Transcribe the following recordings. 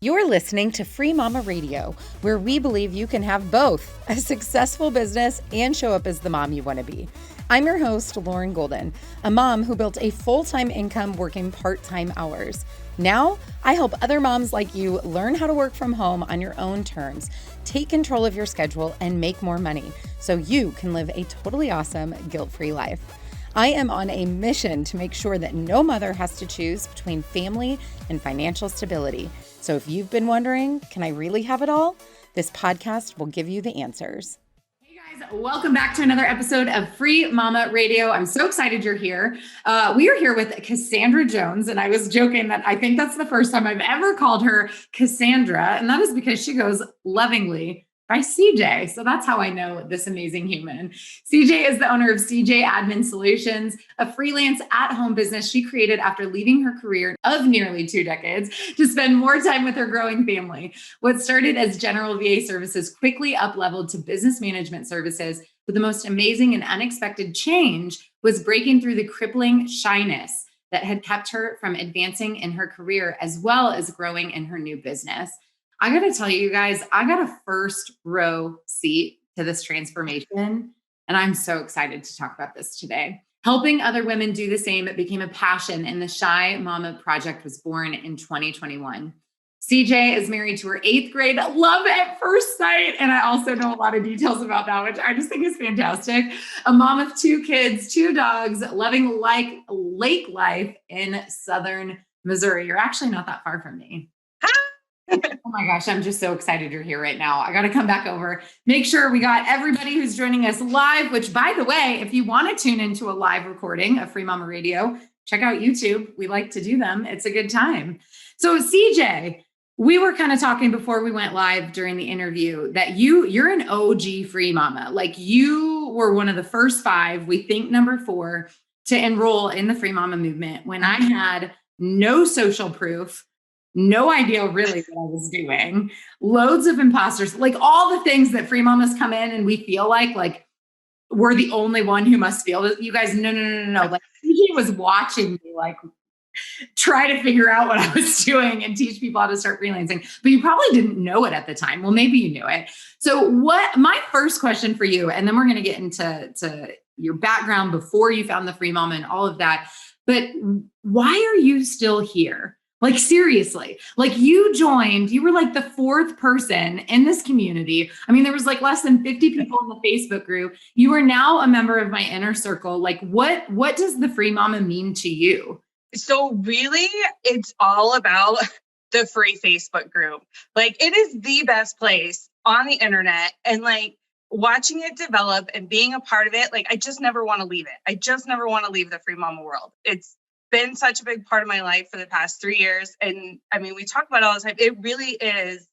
You're listening to Free Mama Radio, where we believe you can have both a successful business and show up as the mom you want to be. I'm your host, Lauren Golden, a mom who built a full-time income working part-time hours. Now, I help other moms like you learn how to work from home on your own terms, take control of your schedule, and make more money so you can live a totally awesome, guilt-free life. I am on a mission to make sure that no mother has to choose between family and financial stability. So if you've been wondering, can I really have it all? This podcast will give you the answers. Hey guys, welcome back to another episode of Free Mama Radio. I'm so excited you're here. We are here with Cassandra Jones, and I was joking that I think that's the first time I've ever called her Cassandra, and that is because she goes lovingly by CJ. So that's how I know this amazing human. CJ is the owner of CJ Admin Solutions, a freelance at-home business she created after leaving her career of nearly 2 decades to spend more time with her growing family. What started as general VA services quickly up-leveled to business management services, but the most amazing and unexpected change was breaking through the crippling shyness that had kept her from advancing in her career as well as growing in her new business. I got to tell you guys, I got a first row seat to this transformation, and I'm so excited to talk about this today. Helping other women do the same, it became a passion, and the Shy Mama Project was born in 2021. CJ is married to her 8th grade love at first sight, and I also know a lot of details about that, which I just think is fantastic. A mom of 2 kids, 2 dogs, loving like lake life in Southern Missouri. You're actually not that far from me. Oh my gosh, I'm just so excited you're here right now. I got to come back over. Make sure we got everybody who's joining us live, which by the way, if you want to tune into a live recording of Free Mama Radio, check out YouTube. We like to do them. It's a good time. So CJ, we were kind of talking before we went live during the interview that you're an OG Free Mama. Like you were one of the first 5, we think number 4, to enroll in the Free Mama movement when I had no social proof, no idea really what I was doing, loads of imposters, like all the things that free mamas come in and we feel like we're the only one who must feel this. You guys, no. Like CJ was watching me like try to figure out what I was doing and teach people how to start freelancing, but you probably didn't know it at the time. Well, maybe you knew it. So my first question for you, and then we're going to get into your background before you found the Free Mama and all of that, but why are you still here? Like, seriously, like you were like the 4th person in this community. I mean, there was like less than 50 people in the Facebook group. You are now a member of my inner circle. Like what does the Free Mama mean to you? So really, it's all about the free Facebook group. Like it is the best place on the internet, and like watching it develop and being a part of it, like I just never want to leave it. I just never want to leave the Free Mama world. It's been such a big part of my life for the past 3 years. And I mean, we talk about it all the time. It really is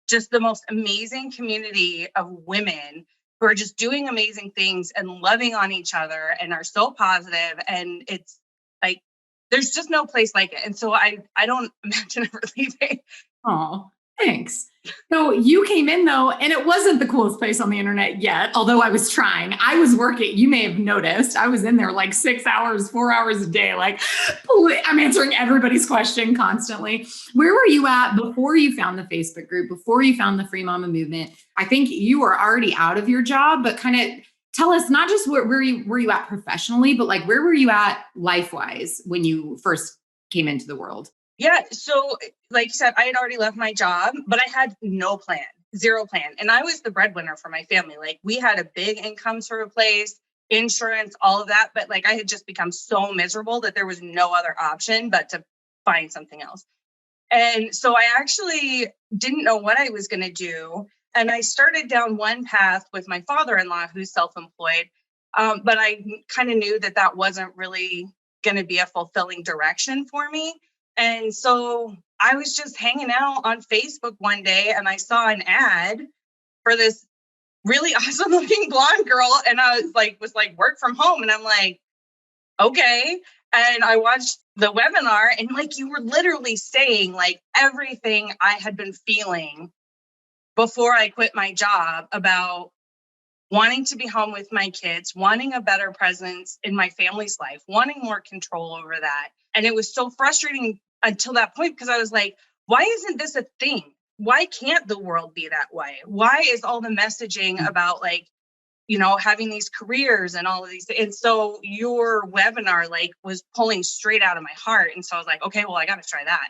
just the most amazing community of women who are just doing amazing things and loving on each other and are so positive. And it's like, there's just no place like it. And so I don't imagine ever leaving. Oh, thanks. So you came in though, and it wasn't the coolest place on the internet yet, although I was trying. I was working. You may have noticed I was in there like 6 hours, 4 hours a day. Like I'm answering everybody's question constantly. Where were you at before you found the Facebook group, before you found the Free Mama movement? I think you were already out of your job, but kind of tell us not just where were you at professionally, but like where were you at life-wise when you first came into the world? Yeah. So like you said, I had already left my job, but I had no plan, 0 plan. And I was the breadwinner for my family. Like we had a big income to replace, insurance, all of that. But like I had just become so miserable that there was no other option but to find something else. And so I actually didn't know what I was going to do. And I started down one path with my father-in-law, who's self-employed. But I kind of knew that wasn't really going to be a fulfilling direction for me. And so I was just hanging out on Facebook one day and I saw an ad for this really awesome looking blonde girl. And I was like, work from home. And I'm like, okay. And I watched the webinar and like, you were literally saying like everything I had been feeling before I quit my job about wanting to be home with my kids, wanting a better presence in my family's life, wanting more control over that. And it was so frustrating until that point, because I was like, why isn't this a thing? Why can't the world be that way? Why is all the messaging about like, having these careers and all of these? And so your webinar like was pulling straight out of my heart. And so I was like, okay, well, I got to try that.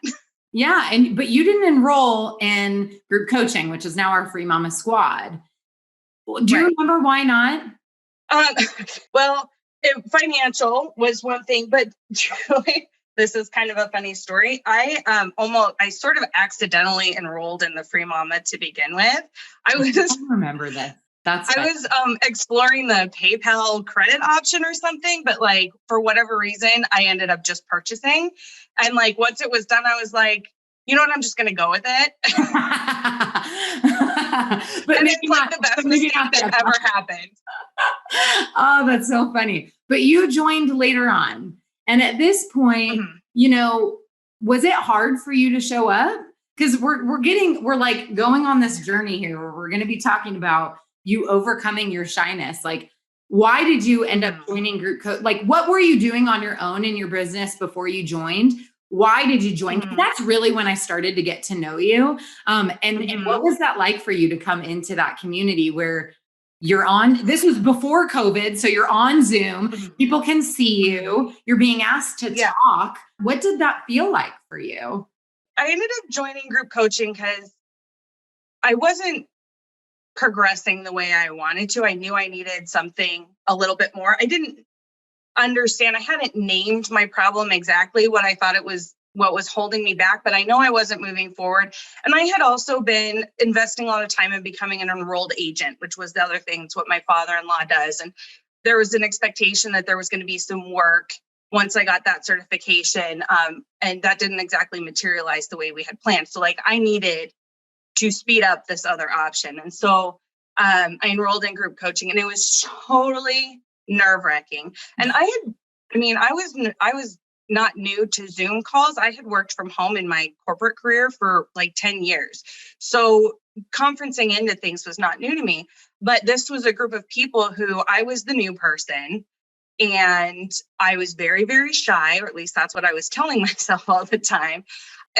Yeah. But you didn't enroll in group coaching, which is now our Free Mama Squad. Do you remember why not? Well, financial was one thing, but truly, this is kind of a funny story. I sort of accidentally enrolled in the Free Mama to begin with. I remember this. I was exploring the PayPal credit option or something, but like for whatever reason, I ended up just purchasing. And like once it was done, I was like, you know what? I'm just going to go with it. But and it's like the best mistake that ever happened. Oh, that's so funny. But you joined later on. And at this point, was it hard for you to show up? Because we're like going on this journey here where we're going to be talking about you overcoming your shyness. Like, why did you end up joining group coach? Like, what were you doing on your own in your business before you joined? Why did you join? That's really when I started to get to know you. And what was that like for you to come into that community where you're on? This was before COVID. So you're on Zoom. People can see you. You're being asked to talk. What did that feel like for you? I ended up joining group coaching because I wasn't progressing the way I wanted to. I knew I needed something a little bit more. I didn't understand. I hadn't named my problem exactly what I thought it was, what was holding me back, but I know I wasn't moving forward. And I had also been investing a lot of time in becoming an enrolled agent, which was the other thing. It's what my father-in-law does. And there was an expectation that there was going to be some work once I got that certification. And that didn't exactly materialize the way we had planned. So like I needed to speed up this other option. And so I enrolled in group coaching, and it was totally nerve-wracking. And I was not new to Zoom calls. I had worked from home in my corporate career for like 10 years. So conferencing into things was not new to me, but this was a group of people who I was the new person, and I was very, very shy, or at least that's what I was telling myself all the time.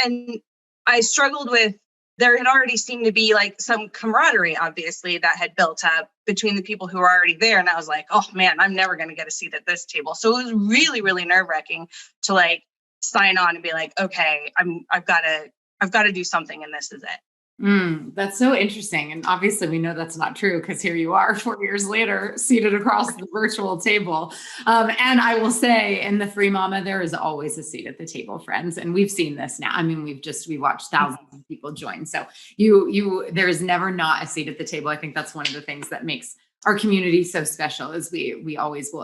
And I struggled with, there had already seemed to be like some camaraderie, obviously, that had built up between the people who were already there. And I was like, oh man, I'm never going to get a seat at this table. So it was really, really nerve-wracking to like sign on and be like, okay, I've got to do something, and this is it. That's so interesting. And obviously we know that's not true, because here you are 4 years later, seated across the virtual table. And I will say, in the Free Mama, there is always a seat at the table, friends. And we've seen this now. I mean, we watched thousands of people join. So there is never not a seat at the table. I think that's one of the things that makes our community so special, is we always will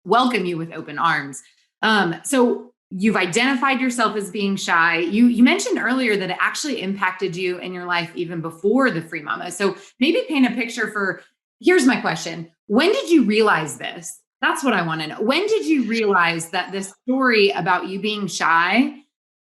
welcome you with open arms. So you've identified yourself as being shy. You mentioned earlier that it actually impacted you in your life even before the Free Mama. So maybe paint a picture for, here's my question. When did you realize this? That's what I want to know. When did you realize that this story about you being shy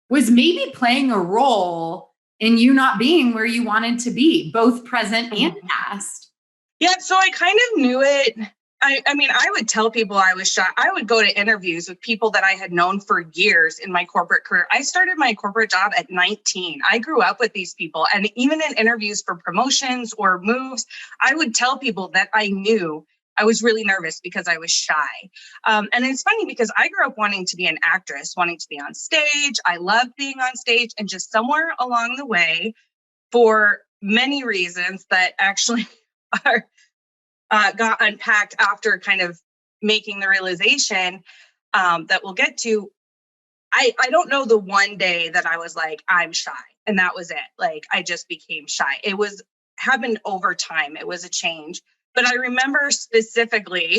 was maybe playing a role in you not being where you wanted to be, both present and past? Yeah, so I kind of knew it. I mean, I would tell people I was shy. I would go to interviews with people that I had known for years in my corporate career. I started my corporate job at 19. I grew up with these people. And even in interviews for promotions or moves, I would tell people that I knew I was really nervous because I was shy. And it's funny because I grew up wanting to be an actress, wanting to be on stage. I loved being on stage. And just somewhere along the way, for many reasons that actually are got unpacked after kind of making the realization that we'll get to. I don't know the one day that I was like, I'm shy. And that was it. Like, I just became shy. It happened over time. It was a change. But I remember specifically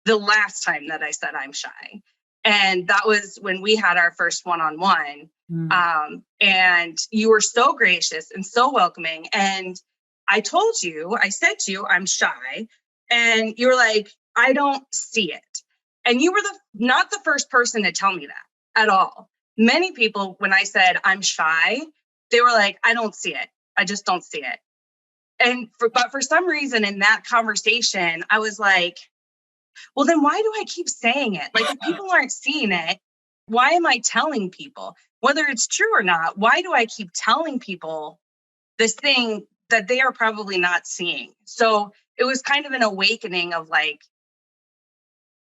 the last time that I said I'm shy. And that was when we had our first one-on-one. And you were so gracious and so welcoming. And I said to you, I'm shy. And you were like, I don't see it. And you were not the first person to tell me that at all. Many people, when I said I'm shy, they were like, I don't see it. I just don't see it. But for some reason in that conversation, I was like, well, then why do I keep saying it? Like, if people aren't seeing it, why am I telling people? whether it's true or not, why do I keep telling people this thing that they are probably not seeing? So it was kind of an awakening of like,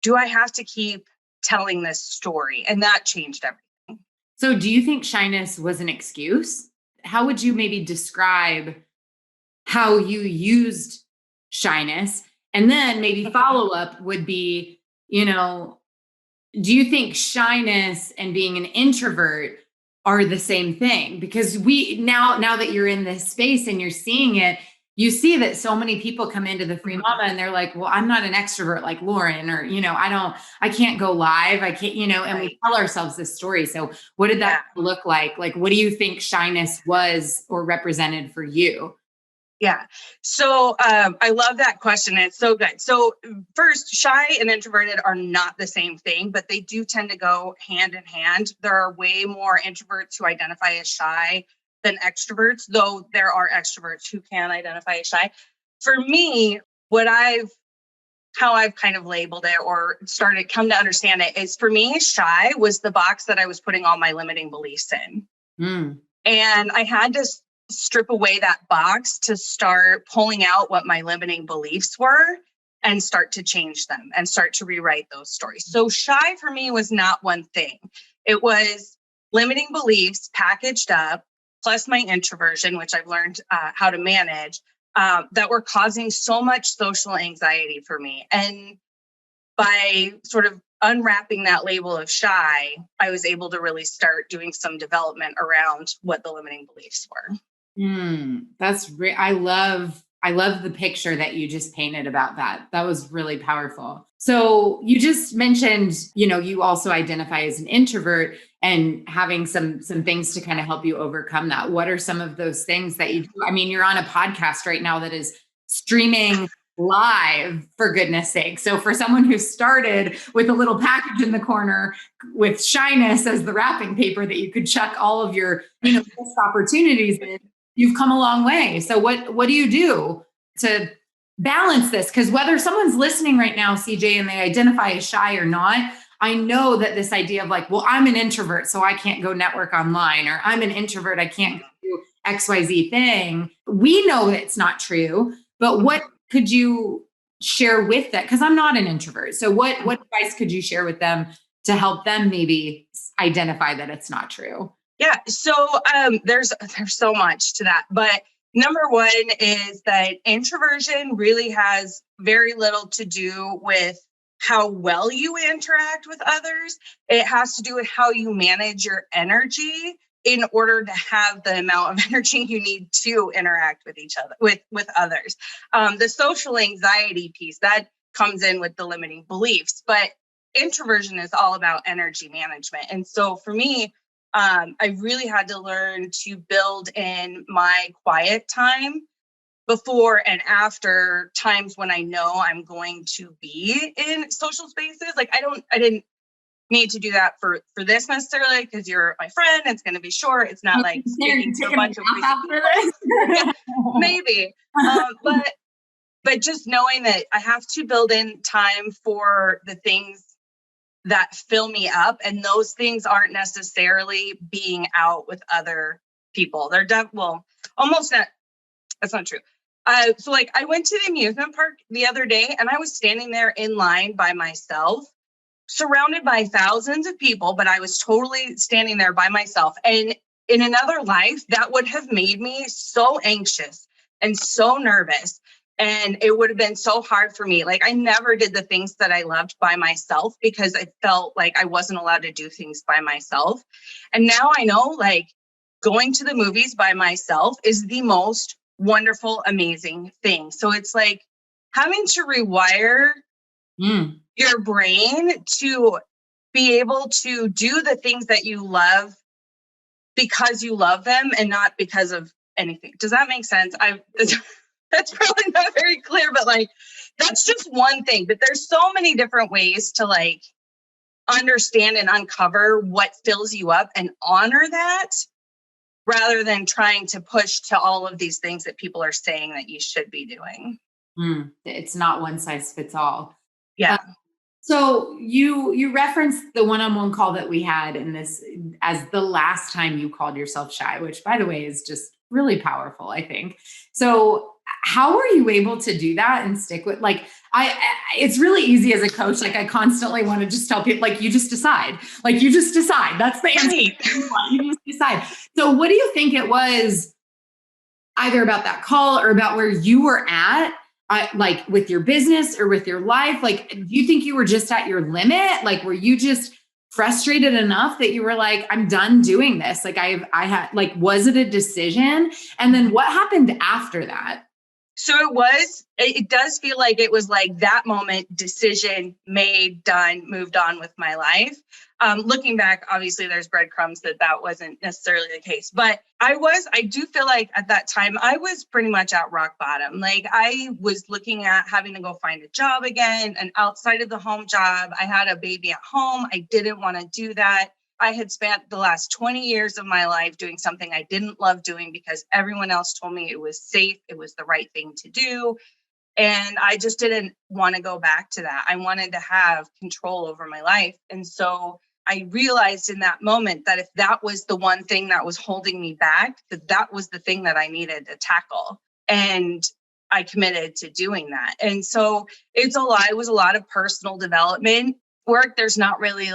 do I have to keep telling this story? And that changed everything. So do you think shyness was an excuse? How would you maybe describe how you used shyness? And then maybe follow up would be, do you think shyness and being an introvert are the same thing? Because now that you're in this space and you're seeing it, you see that so many people come into the Free Mama and they're like, well, I'm not an extrovert like Lauren, or, I can't go live. I can't, and we tell ourselves this story. So what did that look like? Like, what do you think shyness was or represented for you? Yeah. So I love that question. It's so good. So first, shy and introverted are not the same thing, but they do tend to go hand in hand. There are way more introverts who identify as shy than extroverts, though there are extroverts who can identify as shy. For me, how I've kind of labeled it or come to understand it is, for me, shy was the box that I was putting all my limiting beliefs in. And I had to strip away that box to start pulling out what my limiting beliefs were and start to change them and start to rewrite those stories. So shy for me was not one thing. It was limiting beliefs packaged up, plus my introversion, which I've learned how to manage, that were causing so much social anxiety for me. And by sort of unwrapping that label of shy, I was able to really start doing some development around what the limiting beliefs were. I love the picture that you just painted about that. That was really powerful. So you just mentioned, you also identify as an introvert and having some things to kind of help you overcome that. What are some of those things that you do? I mean, you're on a podcast right now that is streaming live, for goodness sake. So for someone who started with a little package in the corner with shyness as the wrapping paper that you could chuck all of your, missed opportunities in, you've come a long way. So what do you do to balance this? Because whether someone's listening right now, CJ, and they identify as shy or not, I know that this idea of like, well, I'm an introvert, so I can't go network online, or I'm an introvert, I can't do XYZ thing. We know it's not true, but what could you share with that? Because I'm not an introvert. So what advice could you share with them to help them maybe identify that it's not true? Yeah. So there's so much to that. But number one is that introversion really has very little to do with how well you interact with others. It has to do with how you manage your energy in order to have the amount of energy you need to interact with each other, with others. The social anxiety piece, that comes in with the limiting beliefs, but introversion is all about energy management. And so for me, I really had to learn to build in my quiet time before and after times when I know I'm going to be in social spaces. Like I didn't need to do that for this necessarily, because you're my friend. It's going to be short. It's not like speaking to a bunch of people. Maybe, but just knowing that I have to build in time for the things that fill me up, and those things aren't necessarily being out with other people. They're almost not. That's not true. So like I went to the amusement park the other day, and I was standing there in line by myself, surrounded by thousands of people, but I was totally standing there by myself. And in another life, that would have made me so anxious and so nervous. And it would have been so hard for me. Like I never did the things that I loved by myself because I felt like I wasn't allowed to do things by myself. And now I know, like, going to the movies by myself is the most wonderful, amazing thing. So it's like having to rewire your brain to be able to do the things that you love because you love them and not because of anything. Does that make sense? That's probably not very clear, but like, that's just one thing. But there's so many different ways to like understand and uncover what fills you up and honor that, rather than trying to push to all of these things that people are saying that you should be doing. It's not one size fits all. Yeah. So you referenced the one-on-one call that we had in this as the last time you called yourself shy, which by the way is just really powerful, I think. So how were you able to do that and stick with it's really easy as a coach. Like I constantly want to just tell people, like, you just decide, That's the answer. Right. You just decide. So what do you think it was either about that call or about where you were at? Like with your business or with your life, like, do you think you were just at your limit? Like, were you just frustrated enough that you were like, I'm done doing this? Like was it a decision? And then what happened after that? So it does feel like it was like that moment, decision made, done, moved on with my life. Looking back, obviously there's breadcrumbs that wasn't necessarily the case, but I do feel like at that time I was pretty much at rock bottom. Like I was looking at having to go find a job again, and outside of the home job, I had a baby at home. I didn't want to do that. I had spent the last 20 years of my life doing something I didn't love doing because everyone else told me it was safe. It was the right thing to do. And I just didn't want to go back to that. I wanted to have control over my life. And so I realized in that moment that if that was the one thing that was holding me back, that was the thing that I needed to tackle. And I committed to doing that. And so it was a lot of personal development work. There's not really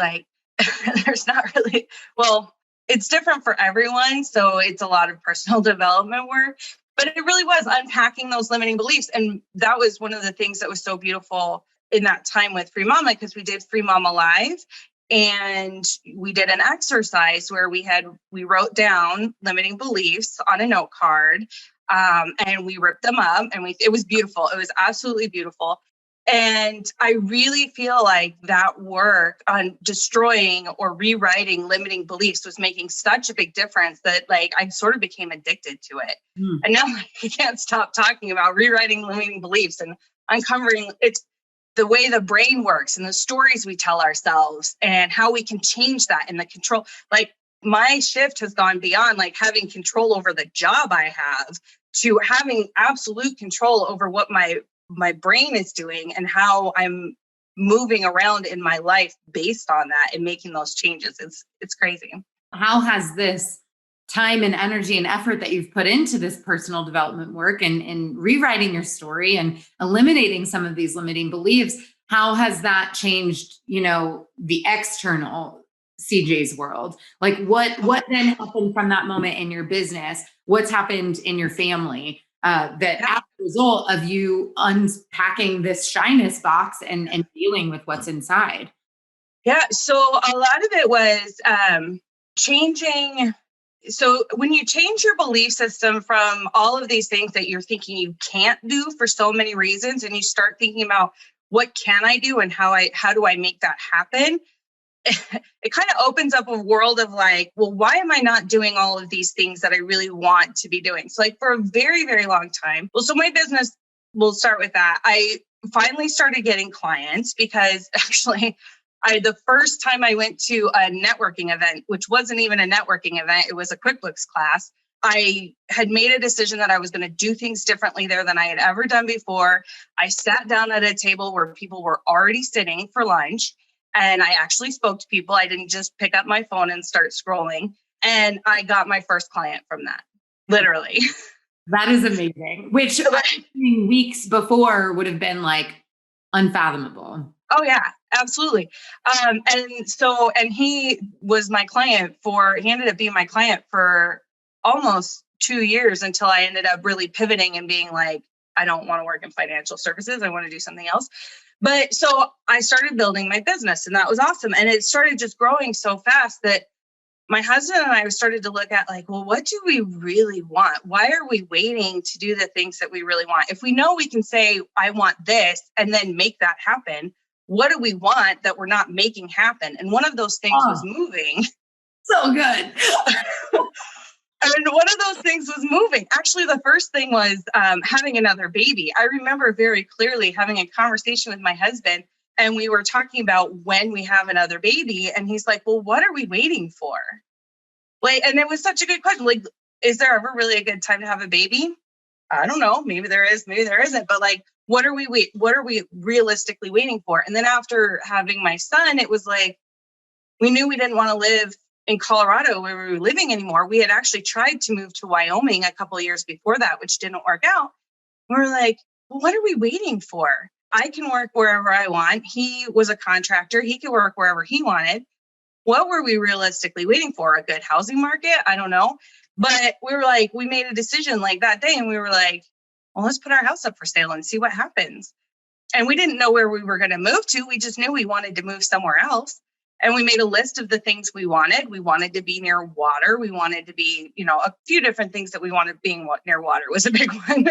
well, it's different for everyone. So it's a lot of personal development work, but it really was unpacking those limiting beliefs. And that was one of the things that was so beautiful in that time with Free Mama, because we did Free Mama Live and we did an exercise where we wrote down limiting beliefs on a note card, and we ripped them up, and it was beautiful. It was absolutely beautiful. And I really feel like that work on destroying or rewriting limiting beliefs was making such a big difference that like I sort of became addicted to it. And now I can't stop talking about rewriting limiting beliefs and uncovering it's the way the brain works and the stories we tell ourselves and how we can change that and the control. Like my shift has gone beyond like having control over the job I have to having absolute control over what my brain is doing and how I'm moving around in my life based on that and making those changes. It's crazy. How has this time and energy and effort that you've put into this personal development work and rewriting your story and eliminating some of these limiting beliefs, how has that changed, the external CJ's world? Like what then happened from that moment in your business? What's happened in your family? That as a result of you unpacking this shyness box and dealing with what's inside? Yeah. So a lot of it was changing. So when you change your belief system from all of these things that you're thinking you can't do for so many reasons, and you start thinking about what can I do and how do I make that happen? It kind of opens up a world of like, well, why am I not doing all of these things that I really want to be doing? So like for a very, very long time. Well, so my business, we'll start with that. I finally started getting clients because actually the first time I went to a networking event, which wasn't even a networking event, it was a QuickBooks class. I had made a decision that I was going to do things differently there than I had ever done before. I sat down at a table where people were already sitting for lunch. And I actually spoke to people. I didn't just pick up my phone and start scrolling. And I got my first client from that, literally. That is amazing, which weeks before would have been like unfathomable. Oh, yeah, absolutely. And he was my client he ended up being my client for almost 2 years until I ended up really pivoting and being like, I don't want to work in financial services. I want to do something else. But so I started building my business and that was awesome. And it started just growing so fast that my husband and I started to look at like, well, what do we really want? Why are we waiting to do the things that we really want? If we know we can say, I want this and then make that happen, what do we want that we're not making happen? And one of those things was moving. So good. And one of those things was moving. Actually, the first thing was having another baby. I remember very clearly having a conversation with my husband, and we were talking about when we have another baby. And he's like, well, what are we waiting for? Like, and it was such a good question. Like, is there ever really a good time to have a baby? I don't know. Maybe there is, maybe there isn't. But like, what are we realistically waiting for? And then after having my son, it was like, we knew we didn't want to live in Colorado where we were living anymore. We had actually tried to move to Wyoming a couple of years before that, which didn't work out. We were like, well, what are we waiting for? I can work wherever I want. He was a contractor. He could work wherever he wanted. What were we realistically waiting for? A good housing market? I don't know. But we were like, we made a decision like that day and we were like, well, let's put our house up for sale and see what happens. And we didn't know where we were going to move to. We just knew we wanted to move somewhere else. And we made a list of the things we wanted. We wanted to be near water. We wanted to be, a few different things that we wanted. Being near water was a big one.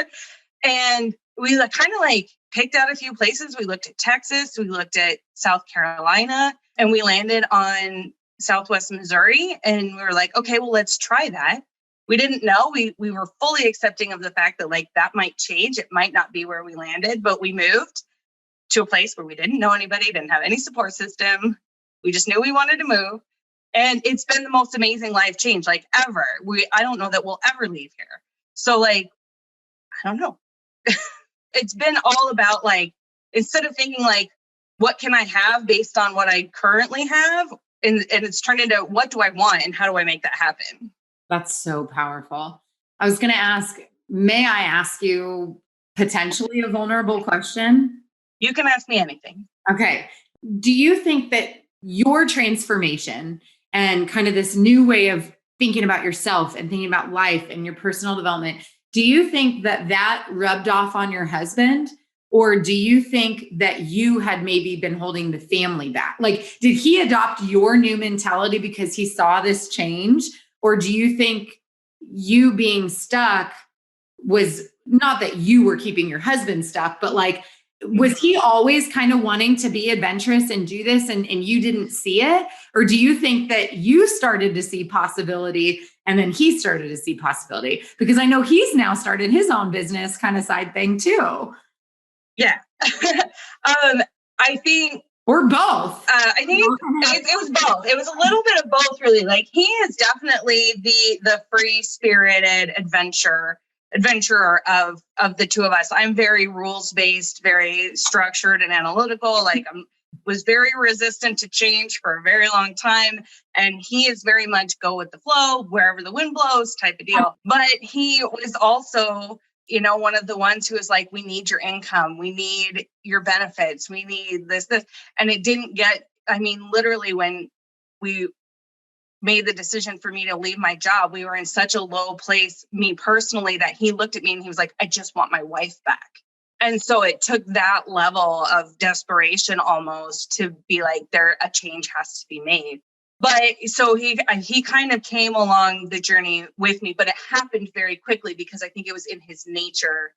And we kind of picked out a few places. We looked at Texas. We looked at South Carolina. And we landed on Southwest Missouri. And we were like, okay, well, let's try that. We didn't know. We were fully accepting of the fact that that might change. It might not be where we landed, but we moved to a place where we didn't know anybody, didn't have any support system. We just knew we wanted to move. And it's been the most amazing life change, ever. I don't know that we'll ever leave here. So I don't know. It's been all about instead of thinking what can I have based on what I currently have? And it's turned into what do I want and how do I make that happen? That's so powerful. I was going to ask, may I ask you potentially a vulnerable question? You can ask me anything. Okay. Do you think that your transformation and kind of this new way of thinking about yourself and thinking about life and your personal development, do you think that rubbed off on your husband? Or do you think that you had maybe been holding the family back? Did he adopt your new mentality because he saw this change? Or do you think you being stuck was not that you were keeping your husband stuck, but was he always kind of wanting to be adventurous and do this and you didn't see it? Or do you think that you started to see possibility and then he started to see possibility? Because I know he's now started his own business kind of side thing too. Yeah. I think, or both. I think it was both. It was a little bit of both, really. He is definitely the free-spirited adventurer of the two of us. I'm very rules-based, very structured and analytical. I was very resistant to change for a very long time. And he is very much go with the flow, wherever the wind blows type of deal. But he was also, one of the ones who was we need your income. We need your benefits. We need this. And it didn't get, literally when we made the decision for me to leave my job, we were in such a low place, me personally, that he looked at me and he was like, I just want my wife back. And so it took that level of desperation almost to be a change has to be made. But so he kind of came along the journey with me, but it happened very quickly because I think it was in his nature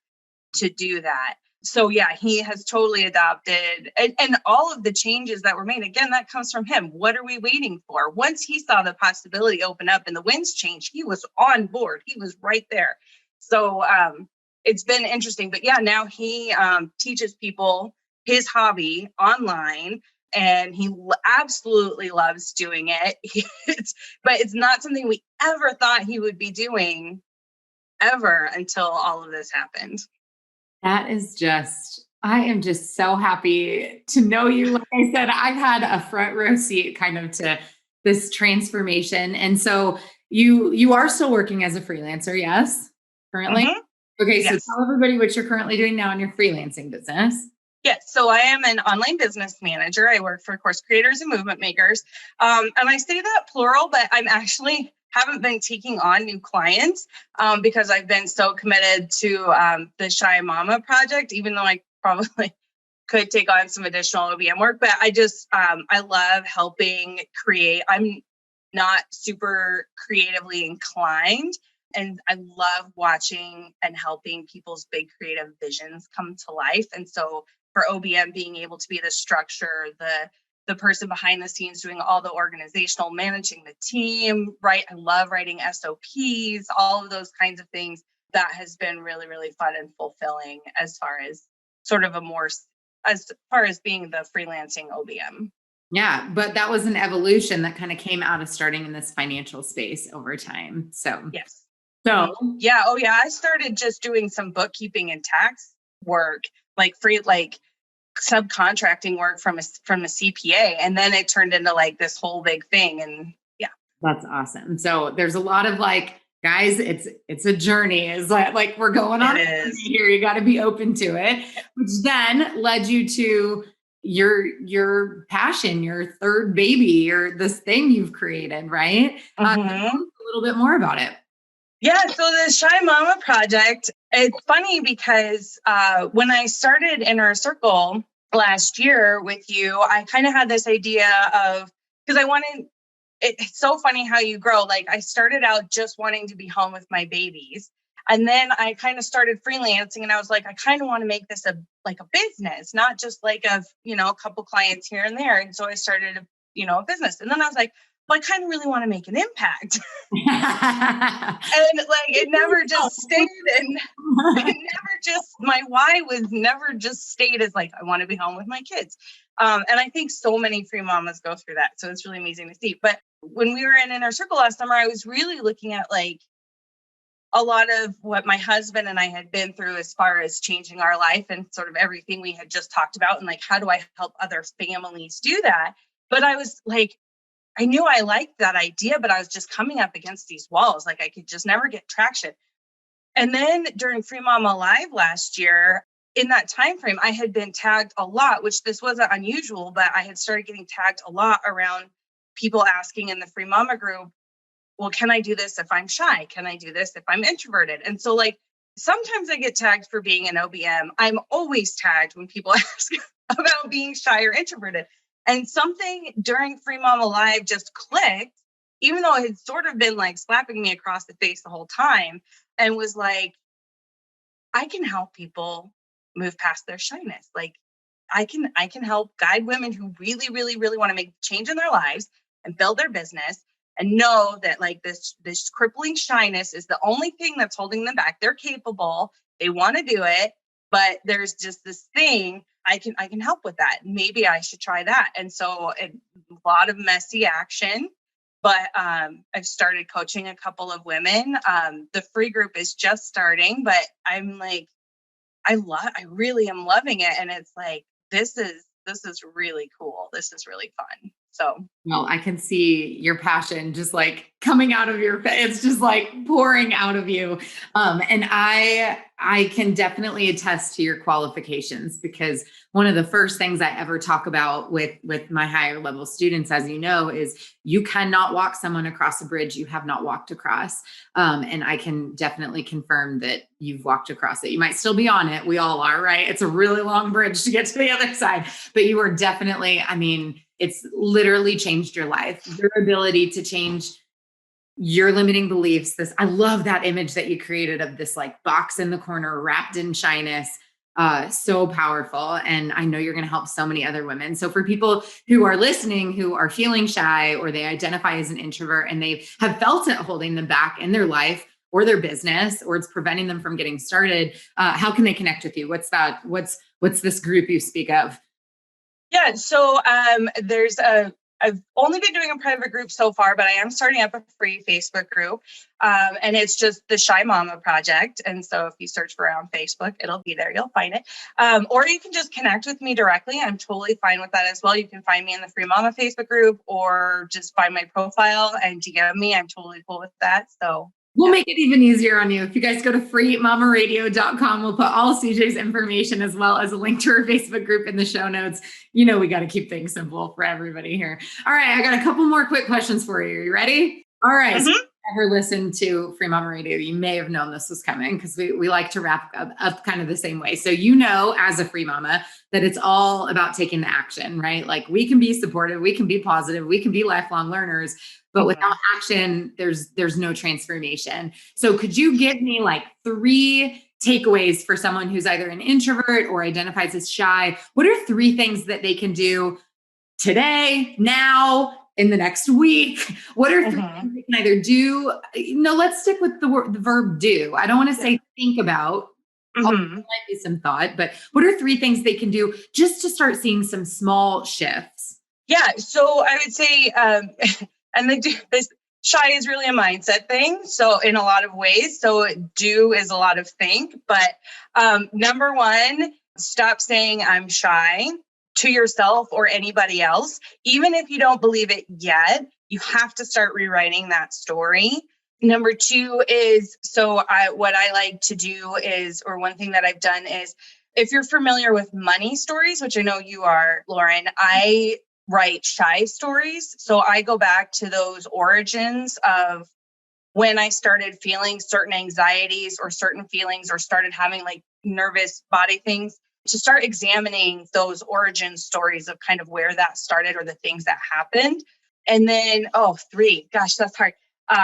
to do that. So yeah, he has totally adopted and all of the changes that were made, again, that comes from him. What are we waiting for? Once he saw the possibility open up and the winds change, he was on board. He was right there. So it's been interesting, but yeah, now he teaches people his hobby online. And he absolutely loves doing it. But it's not something we ever thought he would be doing ever until all of this happened. That is I am just so happy to know you. Like I said, I've had a front row seat kind of to this transformation. And so you are still working as a freelancer, yes? Currently? Mm-hmm. Okay, yes. So tell everybody what you're currently doing now in your freelancing business. Yes, so I am an online business manager. I work for course creators and movement makers. And I say that plural, but I'm actually haven't been taking on new clients because I've been so committed to the Shy Mama project, even though I probably could take on some additional OBM work. But I just, I love helping create. I'm not super creatively inclined. And I love watching and helping people's big creative visions come to life. And so for OBM being able to be the structure, the person behind the scenes doing all the organizational, managing the team, right? I love writing SOPs, all of those kinds of things. That has been really, really fun and fulfilling as far as sort of as far as being the freelancing OBM. Yeah, but that was an evolution that kind of came out of starting in this financial space over time. So yes. So yeah. Oh yeah. I started just doing some bookkeeping and tax work free, like subcontracting work from a CPA. And then it turned into like this whole big thing. And yeah. That's awesome. So there's a lot of like, guys, it's a journey. Is like we're going on here. You got to be open to it, which then led you to your passion, your third baby, or this thing you've created, right? Tell us a little bit more about it. Yeah. So the Shy Mama Project, it's funny because when I started Inner Circle last year with you, I kind of had this idea of, because I wanted, it's so funny how you grow. Like I started out just wanting to be home with my babies. And then I kind of started freelancing and I was like, I kind of want to make this a business, not just like a couple clients here and there. And so I started a business. And then I was like, well, I kind of really want to make an impact. And like, it never just stayed. And my why was never just stayed as like, I want to be home with my kids. And I think so many free mamas go through that. So it's really amazing to see. But when we were in Inner Circle last summer, I was really looking at like a lot of what my husband and I had been through as far as changing our life and sort of everything we had just talked about. And like, how do I help other families do that? But I was like, I knew I liked that idea, but I was just coming up against these walls. Like I could just never get traction. And then during Free Mama Live last year, in that time frame, I had been tagged a lot, which this wasn't unusual, but I had started getting tagged a lot around people asking in the Free Mama group, well, can I do this if I'm shy? Can I do this if I'm introverted? And so like, sometimes I get tagged for being an OBM. I'm always tagged when people ask about being shy or introverted. And something during Free Mama Live just clicked, even though it had sort of been like slapping me across the face the whole time, and was like, I can help people move past their shyness. Like I can help guide women who really, really, really want to make change in their lives and build their business and know that like this crippling shyness is the only thing that's holding them back. They're capable. They want to do it, but there's just this thing. I can help with that. Maybe I should try that. And so a lot of messy action, but I've started coaching a couple of women. The free group is just starting, but I'm like, I really am loving it. And it's like, this is really cool. This is really fun. So, well, I can see your passion just like coming out of your face. It's just like pouring out of you. And I can definitely attest to your qualifications, because one of the first things I ever talk about with my higher level students, as you know, is you cannot walk someone across a bridge you have not walked across. And I can definitely confirm that you've walked across it. You might still be on it. We all are, right? It's a really long bridge to get to the other side, but you are definitely, I mean, it's literally changed your life, your ability to change your limiting beliefs. I love that image that you created of this like box in the corner wrapped in shyness. So powerful. And I know you're going to help so many other women. So for people who are listening, who are feeling shy, or they identify as an introvert and they have felt it holding them back in their life or their business, or it's preventing them from getting started, how can they connect with you? What's that? What's this group you speak of? Yeah. So I've only been doing a private group so far, but I am starting up a free Facebook group. And it's just the Shy Mama Project. And so if you search for it on Facebook, it'll be there. You'll find it. Or you can just connect with me directly. I'm totally fine with that as well. You can find me in the Free Mama Facebook group, or just find my profile and DM me. I'm totally cool with that. So we'll make it even easier on you. If you guys go to freemamaradio.com, we'll put all CJ's information as well as a link to her Facebook group in the show notes. You know, we got to keep things simple for everybody here. All right. I got a couple more quick questions for you. Are you ready? All right. So if you ever listened to Free Mama Radio, you may have known this was coming, because we like to wrap up kind of the same way. So, you know, as a free mama, that it's all about taking the action, right? Like we can be supportive, we can be positive, we can be lifelong learners, but without action, there's no transformation. So could you give me like 3 takeaways for someone who's either an introvert or identifies as shy? What are 3 things that they can do today, now, in the next week? What are 3 things they can either do? No, let's stick with the verb do. I don't want to say think about. There might be some thought, but what are 3 things they can do just to start seeing some small shifts? Yeah. So I would say, and this shy is really a mindset thing. So in a lot of ways, so do is a lot of think, but number 1 Stop saying I'm shy to yourself or anybody else. Even if you don't believe it yet, you have to start rewriting that story. Number two is, what I like to do is, or one thing that I've done is, if you're familiar with money stories, which I know you are, Lauren, I write shy stories. So I go back to those origins of when I started feeling certain anxieties or certain feelings, or started having like nervous body things, to start examining those origin stories of kind of where that started or the things that happened. And then, three, gosh, that's hard.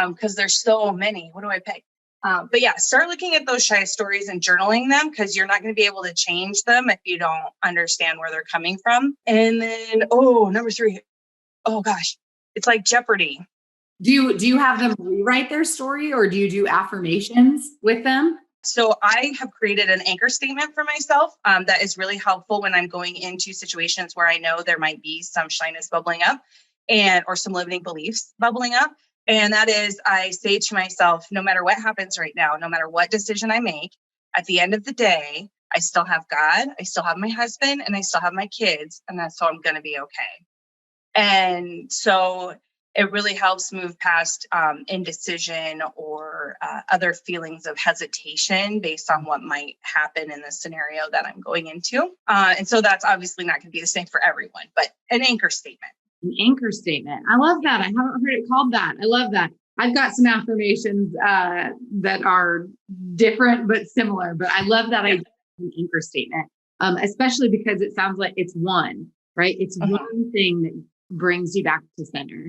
Because there's so many. What do I pick? But yeah, start looking at those shy stories and journaling them, because you're not going to be able to change them if you don't understand where they're coming from. And then, number three, oh gosh, it's like Jeopardy. Do you have them rewrite their story, or do you do affirmations with them? So I have created an anchor statement for myself that is really helpful when I'm going into situations where I know there might be some shyness bubbling up or some limiting beliefs bubbling up. And that is, I say to myself, no matter what happens right now, no matter what decision I make, at the end of the day, I still have God, I still have my husband, and I still have my kids. And that's so I'm going to be okay. And so it really helps move past indecision or other feelings of hesitation based on what might happen in the scenario that I'm going into. And so that's obviously not going to be the same for everyone, but an anchor statement. An anchor statement. I love that. I haven't heard it called that. I love that. I've got some affirmations that are different but similar, but I love that idea of an anchor statement, especially because it sounds like it's one, right? It's one thing that brings you back to center.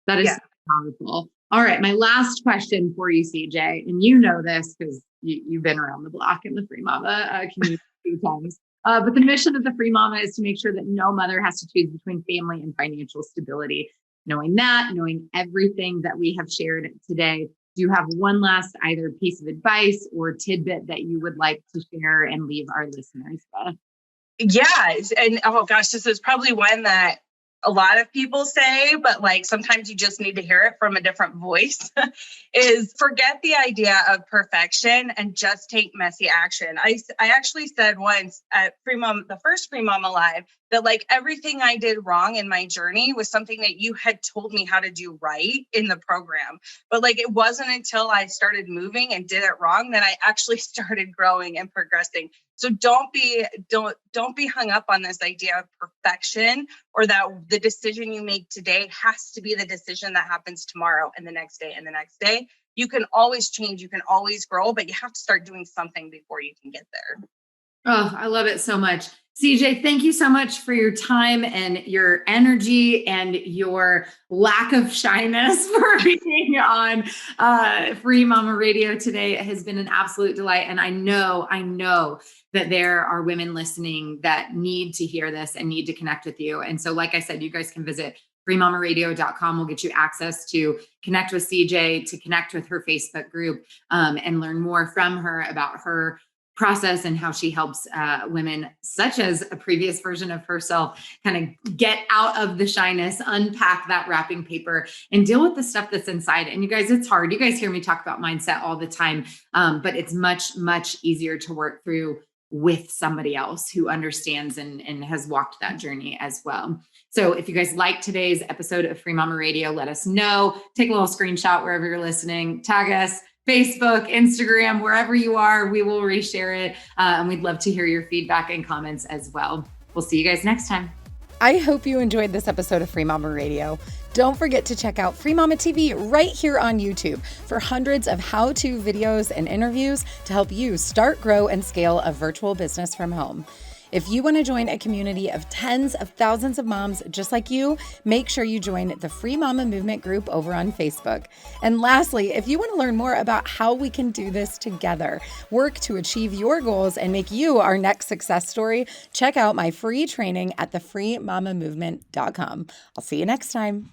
That is so powerful. All right. My last question for you, CJ, and you know this because you've been around the block in the Free Mama community a few times. But the mission of the Free Mama is to make sure that no mother has to choose between family and financial stability. Knowing everything that we have shared today, do you have one last either piece of advice or tidbit that you would like to share and leave our listeners with? Yeah. And oh gosh, this is probably one that a lot of people say, but like sometimes you just need to hear it from a different voice, is forget the idea of perfection and just take messy action. I actually said once at the first Free Mama Live, that like everything I did wrong in my journey was something that you had told me how to do right in the program. But like, it wasn't until I started moving and did it wrong that I actually started growing and progressing. So don't be hung up on this idea of perfection, or that the decision you make today has to be the decision that happens tomorrow and the next day and the next day. You can always change, you can always grow, but you have to start doing something before you can get there. Oh, I love it so much. CJ, thank you so much for your time and your energy and your lack of shyness for being on Free Mama Radio today. It has been an absolute delight. And I know that there are women listening that need to hear this and need to connect with you. And so, like I said, you guys can visit freemamaradio.com. We'll get you access to connect with CJ, to connect with her Facebook group, and learn more from her about her process and how she helps women such as a previous version of herself kind of get out of the shyness, unpack that wrapping paper, and deal with the stuff that's inside. And you guys, it's hard. You guys hear me talk about mindset all the time, but it's much, much easier to work through with somebody else who understands and has walked that journey as well. So if you guys like today's episode of Free Mama Radio, let us know. Take a little screenshot wherever you're listening. Tag us. Facebook, Instagram, wherever you are, we will reshare it. And we'd love to hear your feedback and comments as well. We'll see you guys next time. I hope you enjoyed this episode of Free Mama Radio. Don't forget to check out Free Mama TV right here on YouTube for hundreds of how-to videos and interviews to help you start, grow, and scale a virtual business from home. If you want to join a community of tens of thousands of moms just like you, make sure you join the Free Mama Movement group over on Facebook. And lastly, if you want to learn more about how we can do this together, work to achieve your goals, and make you our next success story, check out my free training at thefreemamamovement.com. I'll see you next time.